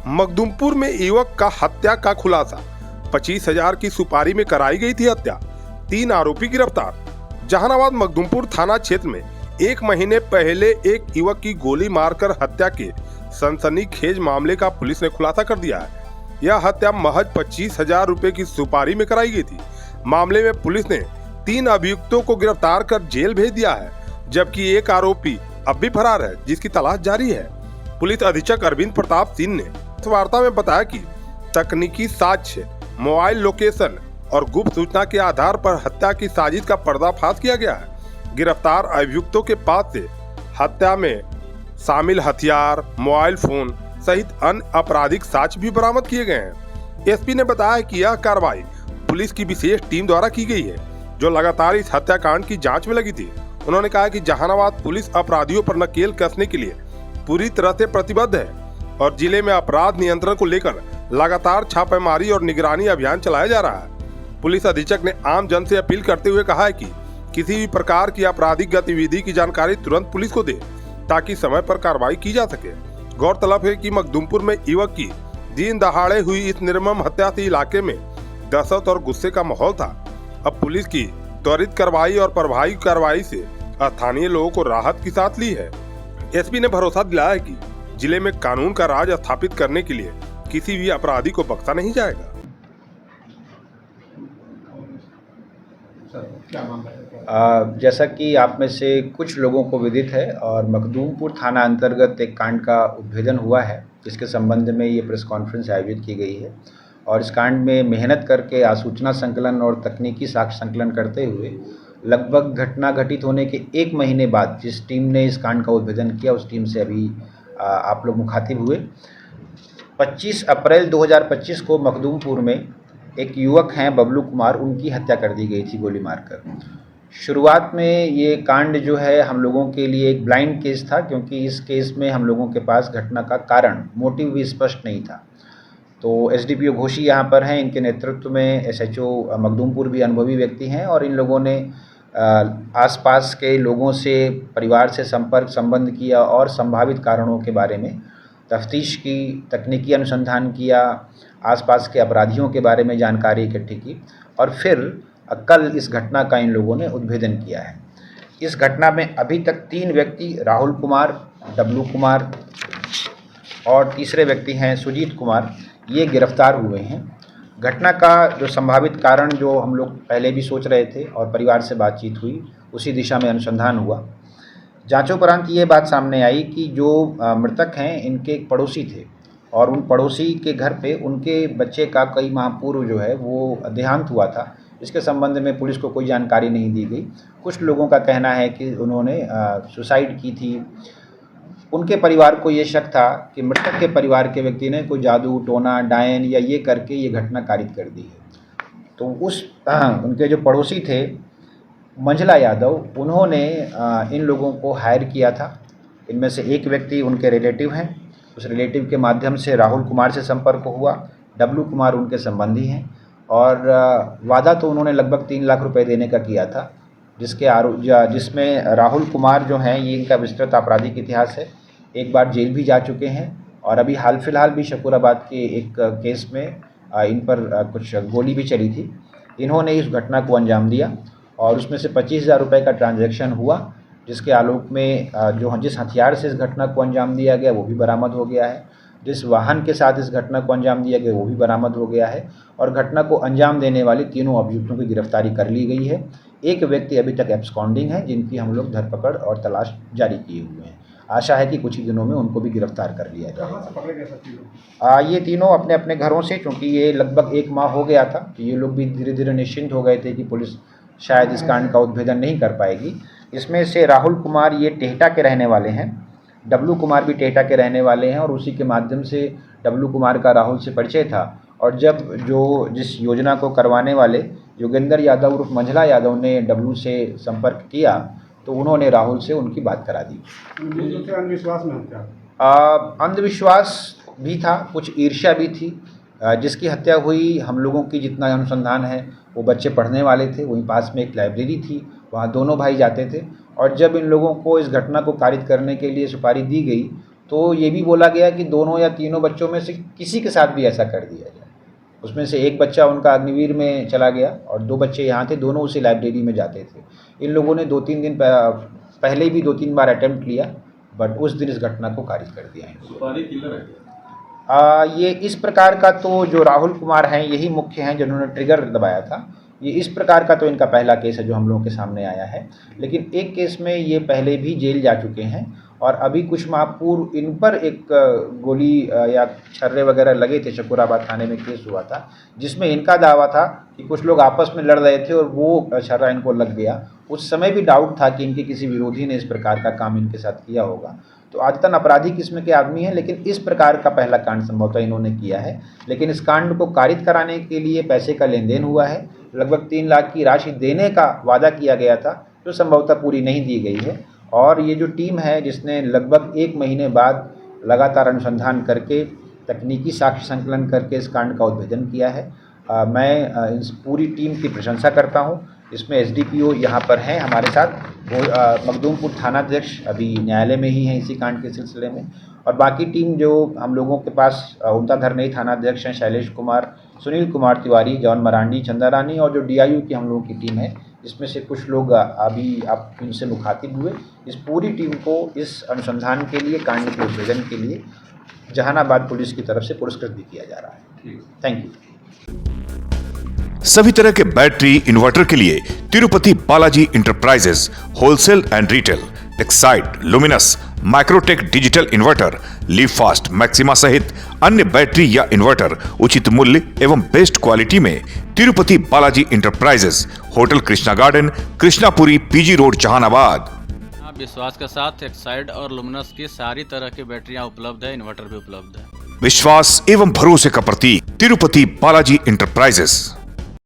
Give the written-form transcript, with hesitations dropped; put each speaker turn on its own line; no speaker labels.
मखदूमपुर में युवक का हत्या का खुलासा। 25,000 की सुपारी में कराई गई थी हत्या। 3 आरोपी गिरफ्तार। जहानाबाद मखदूमपुर थाना क्षेत्र में 1 महीने पहले एक युवक की गोली मारकर हत्या के सनसनीखेज मामले का पुलिस ने खुलासा कर दिया है। यह हत्या महज 25,000 रुपए की सुपारी में कराई गई थी। मामले में पुलिस ने 3 अभियुक्तों को गिरफ्तार कर जेल भेज दिया है, जबकि एक आरोपी अब भी फरार है, जिसकी तलाश जारी है। पुलिस अधीक्षक अरविंद प्रताप सिंह ने वार्ता में बताया कि तकनीकी साक्ष्य, मोबाइल लोकेशन और गुप्त सूचना के आधार पर हत्या की साजिश का पर्दाफाश किया गया है। गिरफ्तार अभियुक्तों के पास से हत्या में शामिल हथियार, मोबाइल फोन सहित अन्य आपराधिक साक्ष्य भी बरामद किए गए हैं। एसपी ने बताया कि यह कार्रवाई पुलिस की विशेष टीम द्वारा की गई है, जो लगातार इस हत्याकांड की जांच में लगी थी। उन्होंने कहा कि जहानाबाद पुलिस अपराधियों पर नकेल कसने के लिए पूरी तरह से प्रतिबद्ध है और जिले में अपराध नियंत्रण को लेकर लगातार छापेमारी और निगरानी अभियान चलाया जा रहा है। पुलिस अधीक्षक ने आम जन से अपील करते हुए कहा है कि किसी भी प्रकार की आपराधिक गतिविधि की जानकारी तुरंत पुलिस को दे, ताकि समय पर कार्रवाई की जा सके। गौरतलब है कि मखदूमपुर में युवक की दिन दहाड़े हुई इस निर्मम हत्या से इलाके में दहशत और गुस्से का माहौल था। अब पुलिस की त्वरित कार्रवाई और प्रभावी कार्रवाई से स्थानीय लोगों को राहत की सांस ली है। एसपी ने भरोसा दिलाया है कि जिले में कानून का राज स्थापित करने के लिए किसी भी अपराधी को बख्शा नहीं जाएगा।
जैसा कि आप में से कुछ लोगों को विदित है और मखदूमपुर थाना अंतर्गत एक कांड का उद्भेदन हुआ है, जिसके संबंध में ये प्रेस कॉन्फ्रेंस आयोजित की गई है। और इस कांड में मेहनत करके आसूचना संकलन और तकनीकी साक्ष्य संकलन करते हुए लगभग घटना घटित होने के 1 महीने बाद जिस टीम ने इस कांड का उद्भेदन किया, उस टीम से अभी आप लोग मुखातिब हुए। 25 अप्रैल 2025 को मखदूमपुर में एक युवक हैं बबलू कुमार, उनकी हत्या कर दी गई थी गोली मारकर। शुरुआत में ये कांड जो है हम लोगों के लिए एक ब्लाइंड केस था, क्योंकि इस केस में हम लोगों के पास घटना का कारण, मोटिव भी स्पष्ट नहीं था। तो एसडीपीओ घोषी यहाँ पर हैं, इनके नेतृत्व में एसएचओ मखदूमपुर भी अनुभवी व्यक्ति हैं और इन लोगों ने आसपास के लोगों से, परिवार से संपर्क संबंध किया और संभावित कारणों के बारे में तफ्तीश की, तकनीकी अनुसंधान किया, आसपास के अपराधियों के बारे में जानकारी इकट्ठी की और फिर कल इस घटना का इन लोगों ने उद्भेदन किया है। इस घटना में अभी तक 3 व्यक्ति, राहुल कुमार, डब्लू कुमार और तीसरे व्यक्ति हैं सुजीत कुमार, ये गिरफ्तार हुए हैं। घटना का जो संभावित कारण, जो हम लोग पहले भी सोच रहे थे और परिवार से बातचीत हुई, उसी दिशा में अनुसंधान हुआ। जांचोपरांत ये बात सामने आई कि जो मृतक हैं, इनके एक पड़ोसी थे और उन पड़ोसी के घर पे उनके बच्चे का कई माह पूर्व जो है वो देहांत हुआ था। इसके संबंध में पुलिस को कोई जानकारी नहीं दी गई। कुछ लोगों का कहना है कि उन्होंने सुसाइड की थी। उनके परिवार को ये शक था कि मृतक के परिवार के व्यक्ति ने कोई जादू टोना डायन या ये करके ये घटना कारित कर दी है। तो उनके जो पड़ोसी थे मंझला यादव, उन्होंने इन लोगों को हायर किया था। इनमें से एक व्यक्ति उनके रिलेटिव हैं। उस रिलेटिव के माध्यम से राहुल कुमार से संपर्क हुआ। डब्लू कुमार उनके संबंधी हैं और वादा तो उन्होंने लगभग 3 लाख रुपए देने का किया था, जिसमें राहुल कुमार जो हैं, ये इनका विस्तृत आपराधिक इतिहास है। एक बार जेल भी जा चुके हैं और अभी हाल फिलहाल भी शकूराबाद के एक केस में इन पर कुछ गोली भी चली थी। इन्होंने इस घटना को अंजाम दिया और उसमें से 25,000 रुपये का ट्रांजैक्शन हुआ, जिसके आलोक में जिस हथियार से इस घटना को अंजाम दिया गया वो भी बरामद हो गया है। जिस वाहन के साथ इस घटना को अंजाम दिया गया वो भी बरामद हो गया है और घटना को अंजाम देने वाले तीनों अभियुक्तों की गिरफ्तारी कर ली गई है। एक व्यक्ति अभी तक एब्सकॉन्डिंग है, जिनकी हम लोग धरपकड़ और तलाश जारी किए हुए हैं। आशा है कि कुछ ही दिनों में उनको भी गिरफ्तार कर लिया जाएगा। ये तीनों अपने अपने घरों से, क्योंकि ये लगभग 1 माह हो गया था, तो ये लोग भी धीरे धीरे निश्चिंत हो गए थे कि पुलिस शायद इस कांड का उद्भेदन नहीं कर पाएगी। इसमें से राहुल कुमार ये टेहटा के रहने वाले हैं, डब्लू कुमार भी टेहटा के रहने वाले हैं और उसी के माध्यम से डब्लू कुमार का राहुल से परिचय था। और जब जिस योजना को करवाने वाले योगेंद्र यादव उर्फ मंझला यादव ने डब्लू से संपर्क किया, तो उन्होंने राहुल से उनकी बात करा दी।
अंधविश्वास में
अंधविश्वास भी था, कुछ ईर्ष्या भी थी। जिसकी हत्या हुई, हम लोगों की जितना अनुसंधान है, वो बच्चे पढ़ने वाले थे। वहीं पास में एक लाइब्रेरी थी, वहाँ दोनों भाई जाते थे और जब इन लोगों को इस घटना को कारित करने के लिए सुपारी दी गई, तो ये भी बोला गया कि दोनों या तीनों बच्चों में से किसी के साथ भी ऐसा कर दिया जाए। उसमें से एक बच्चा उनका अग्निवीर में चला गया और 2 बच्चे यहाँ थे, दोनों उसी लाइब्रेरी में जाते थे। इन लोगों ने 2-3 दिन पहले भी 2-3 बार अटेम्प्ट किया, बट उस दिन इस घटना को खारिज कर दिया है। ये इस प्रकार का तो जो राहुल कुमार हैं यही मुख्य हैं जिन्होंने ट्रिगर दबाया था। ये इस प्रकार का तो इनका पहला केस है जो हम लोगों के सामने आया है, लेकिन एक केस में ये पहले भी जेल जा चुके हैं और अभी कुछ माह पूर्व इन पर एक गोली या छर्रे वगैरह लगे थे। शकूराबाद थाने में केस हुआ था जिसमें इनका दावा था कि कुछ लोग आपस में लड़ रहे थे और वो छर्रा इनको लग गया। उस समय भी डाउट था कि इनके किसी विरोधी ने इस प्रकार का काम इनके साथ किया होगा। तो आदतन अपराधी किस्म के आदमी हैं, लेकिन इस प्रकार का पहला कांड संभवतः इन्होंने किया है। लेकिन इस कांड को कारित कराने के लिए पैसे का लेन देन हुआ है। लगभग 3 लाख की राशि देने का वादा किया गया था जो संभवतः पूरी नहीं दी गई है। और ये जो टीम है जिसने लगभग 1 महीने बाद लगातार अनुसंधान करके तकनीकी साक्ष्य संकलन करके इस कांड का उद्भेदन किया है, मैं इस पूरी टीम की प्रशंसा करता हूँ। इसमें एसडीपीओ यहाँ पर हैं हमारे साथ, वो मखदूमपुर थानाध्यक्ष अभी न्यायालय में ही हैं इसी कांड के सिलसिले में, और बाकी टीम जो हम लोगों के पास उमताधरनई थानाध्यक्ष हैं शैलेश कुमार, सुनील कुमार तिवारी, जॉन मरांडी, चंदा रानी, और जो डीआईयू की हम लोगों की टीम है इसमें से कुछ लोग अभी आप इनसे मुखातिब हुए। इस पूरी टीम को इस अनुसंधान के लिए, कांड के उद्भेदन के लिए जहानाबाद पुलिस की तरफ से पुरस्कृत भी किया जा रहा है। Thank you.
सभी तरह के बैटरी इन्वर्टर के लिए Tirupati Balaji enterprises wholesale and retail, Exide, luminous, Microtek digital inverter, leave fast, maxima सहित अन्य बैटरी या इन्वर्टर उचित मूल्य एवं बेस्ट क्वालिटी में Tirupati Balaji enterprises, hotel Krishna garden, Krishnapuri, PG road, Jehanabad.
विश्वास के साथ एक्साइड और लुमिनस की सारी तरह की बैटरियां उपलब्ध है, इन्वर्टर भी उपलब्ध है।
विश्वास एवं भरोसे का प्रतीक तिरुपति बालाजी इंटरप्राइजेस।